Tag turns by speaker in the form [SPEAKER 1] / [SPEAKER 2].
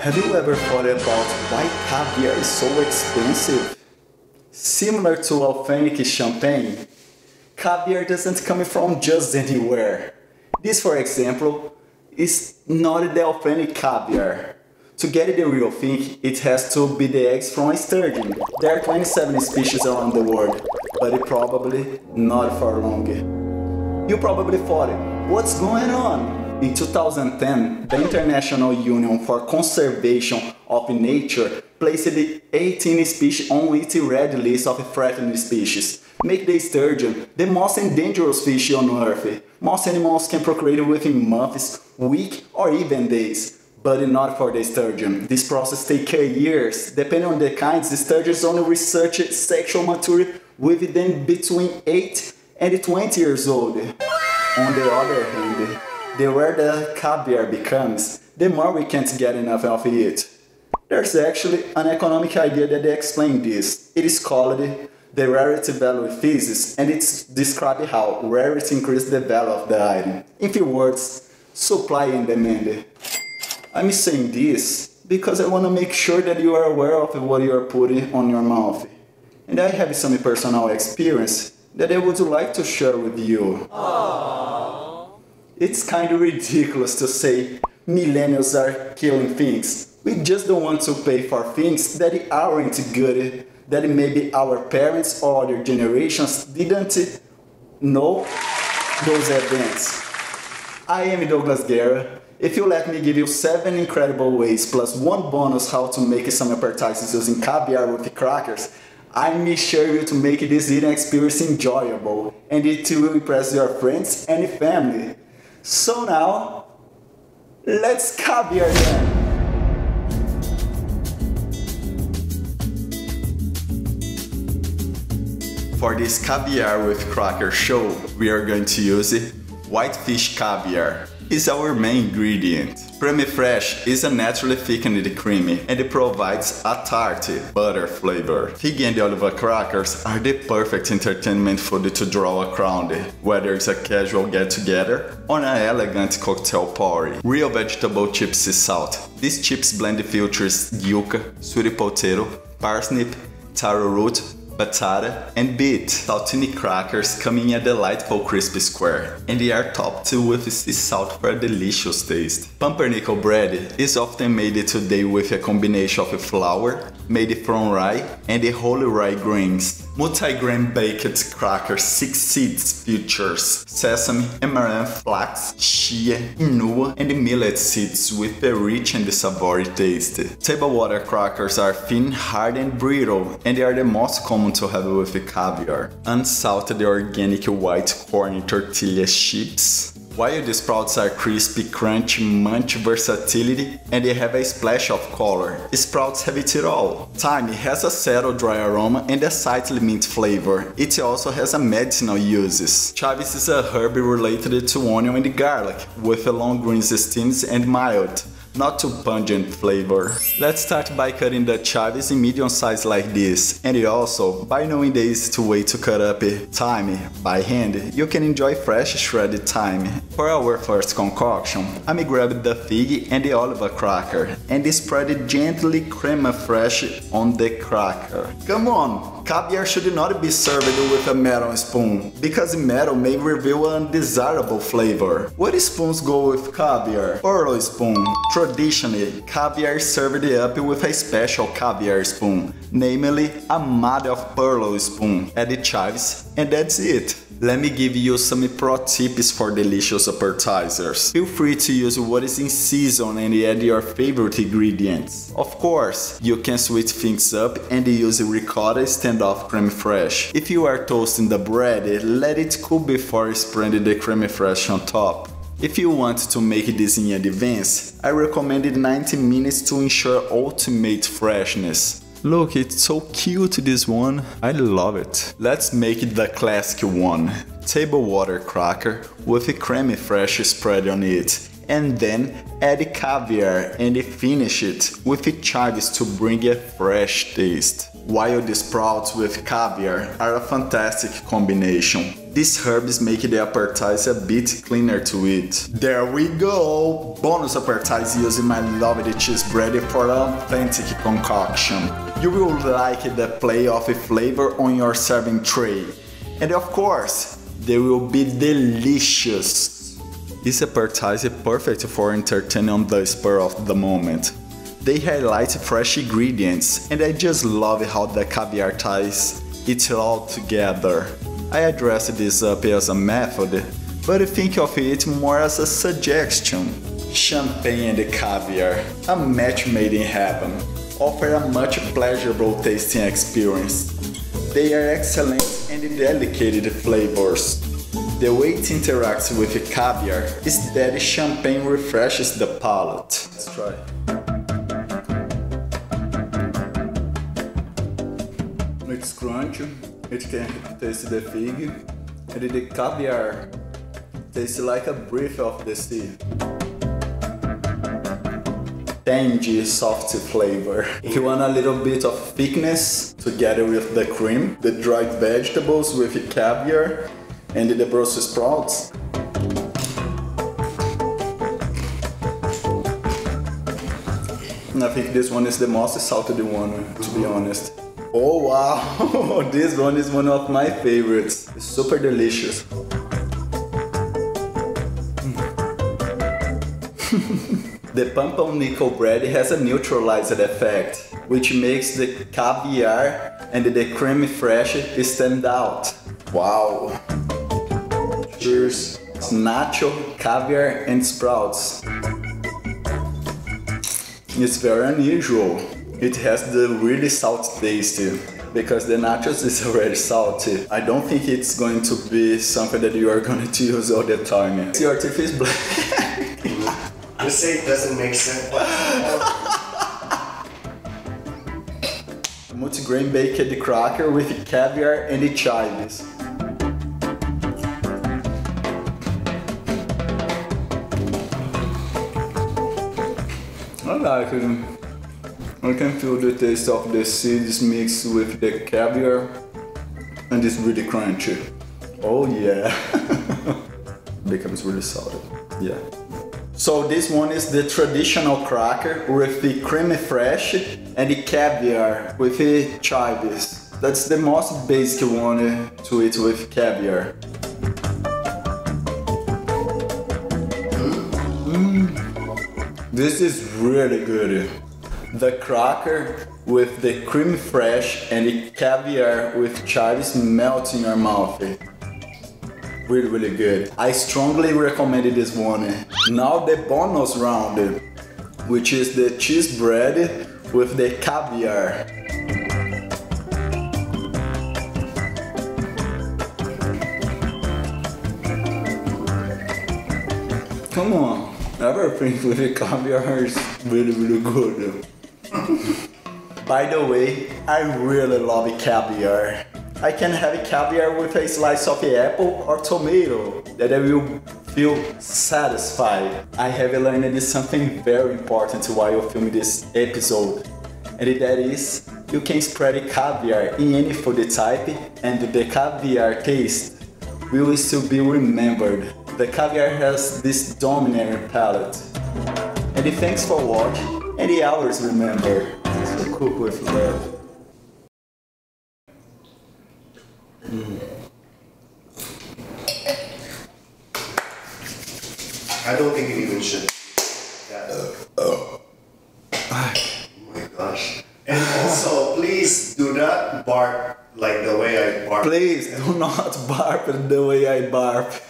[SPEAKER 1] Have you ever thought about why caviar is so expensive? Similar to authentic champagne, caviar doesn't come from just anywhere. This, for example, is not the authentic caviar. To get the real thing, it has to be the eggs from a sturgeon. There are 27 species around the world, but it probably not for long. You probably thought, what's going on? In 2010, the International Union for Conservation of Nature placed the 18 species on its red list of threatened species, make the sturgeon the most endangered fish on Earth. Most animals can procreate within months, weeks, or even days, but not for the sturgeon. This process takes years. Depending on the kinds, the sturgeons only reach sexual maturity within between 8 and 20 years old. On the other hand, the rarer the caviar becomes, the more we can't get enough of it. There's actually an economic idea that explains this. It is called the rarity value thesis, and it's described how rarity increases the value of the item. In few words, supply and demand. I'm saying this because I want to make sure that you are aware of what you are putting on your mouth. And I have some personal experience that I would like to share with you. Aww. It's kind of ridiculous to say millennials are killing things. We just don't want to pay for things that aren't good, that maybe our parents or other generations didn't know those events. I am Douglas Guerra. If you let me give you 7 incredible ways plus 1 bonus how to make some appetizers using caviar with crackers, I'm sure you to make this eating experience enjoyable, and it will impress your friends and family. So now, let's caviar them! For this Caviar with Crackers show, we are going to use whitefish caviar. It's our main ingredient. Creme fraiche is a naturally thickened cream and it provides a tart butter flavor. Fig and olive crackers are the perfect entertainment food to draw a crowd, whether it's a casual get-together or an elegant cocktail party. Real vegetable chips is salt. These chips blend features yuca, sweet potato, parsnip, taro root, batata and beet. Saltine crackers come in a delightful crispy square, and they are topped with sea salt for a delicious taste. Pumpernickel bread is often made today with a combination of flour made from rye and the whole rye grains. Multi-grain baked crackers 6 seeds features sesame, amaranth, flax, chia, quinoa and millet seeds with a rich and savory taste. Table water crackers are thin, hard and brittle, and they are the most common to have with caviar. Unsalted organic white corn tortilla chips. While the sprouts are crispy, crunchy, munch versatility, and they have a splash of color, sprouts have it all. Thyme has a subtle dry aroma and a slightly mint flavor. It also has a medicinal uses. Chives is a herb related to onion and garlic, with a long green stems and mild, not too pungent flavor. Let's start by cutting the chives in medium size like this, and also, by knowing the easiest way to cut up thyme by hand, you can enjoy fresh shredded thyme. For our first concoction, I'm grabbing the fig and the olive cracker, and spread gently creme fraiche on the cracker. Come on! Caviar should not be served with a metal spoon, because metal may reveal an undesirable flavor. What spoons go with caviar? Pearl spoon. Traditionally, caviar is served up with a special caviar spoon, namely a mother of pearl spoon. Add the chives, and that's it. Let me give you some pro tips for delicious appetizers. Feel free to use what is in season and add your favorite ingredients. Of course, you can switch things up and use ricotta standoff creme fraiche. If you are toasting the bread, let it cool before spreading the creme fraiche on top. If you want to make this in advance, I recommend 90 minutes to ensure ultimate freshness. Look, it's so cute, this one. I love it. Let's make the classic one. Table water cracker with a creme fraiche spread on it. And then add caviar and finish it with chives to bring a fresh taste. while the sprouts with caviar are a fantastic combination. These herbs make the appetizer a bit cleaner to eat. There we go! Bonus appetizer using my lovely cheese bread for an authentic concoction. You will like the play of flavor on your serving tray. And of course, they will be delicious. This appetizer is perfect for entertaining on the spur of the moment. They highlight fresh ingredients, and I just love how the caviar ties it all together. I address this up as a method, but think of it more as a suggestion. Champagne and caviar, a match made in heaven, offer a much pleasurable tasting experience. They are excellent and delicate flavors. The way it interacts with caviar is that champagne refreshes the palate. Let's try. It's crunchy, it can taste the fig, and the caviar tastes like a breath of the sea. Tangy, soft flavor. If you want a little bit of thickness together with the cream, the dried vegetables with caviar, and the Brussels sprouts. I think this one is the most salted one, to be honest. Oh wow, this one is one of my favorites. It's super delicious. The pumpernickel bread has a neutralized effect, which makes the caviar and the creme fraiche stand out. Wow. Cheers. Nacho, caviar and sprouts. It's very unusual. It has the really salt taste because the nachos is already salty. I don't think it's going to be something that you are going to use all the time. Your teeth is black.
[SPEAKER 2] Just say it doesn't make sense.
[SPEAKER 1] Multigrain baked cracker with caviar and chives. I like it. I can feel the taste of the seeds mixed with the caviar, and it's really crunchy. Oh yeah. Becomes really salty. Yeah. So this one is the traditional cracker with the creme fraiche and the caviar with the chives. That's the most basic one to eat with caviar. This is really good. The cracker with the creme fraiche and the caviar with chives melt in your mouth. Really, really good. I strongly recommend this one. Now the bonus round, which is the cheese bread with the caviar. Come on, everything with the caviar is really, really good. By the way, I really love caviar. I can have caviar with a slice of apple or tomato that I will feel satisfied. I have learned something very important while filming this episode, and that is you can spread caviar in any food type and the caviar taste will still be remembered. The caviar has this dominant palate. And thanks for watching, and always remember to cook with love.
[SPEAKER 2] I don't think it even should. Oh my gosh. And also, please do not bark like the way I bark.
[SPEAKER 1] Please do not bark the way I bark.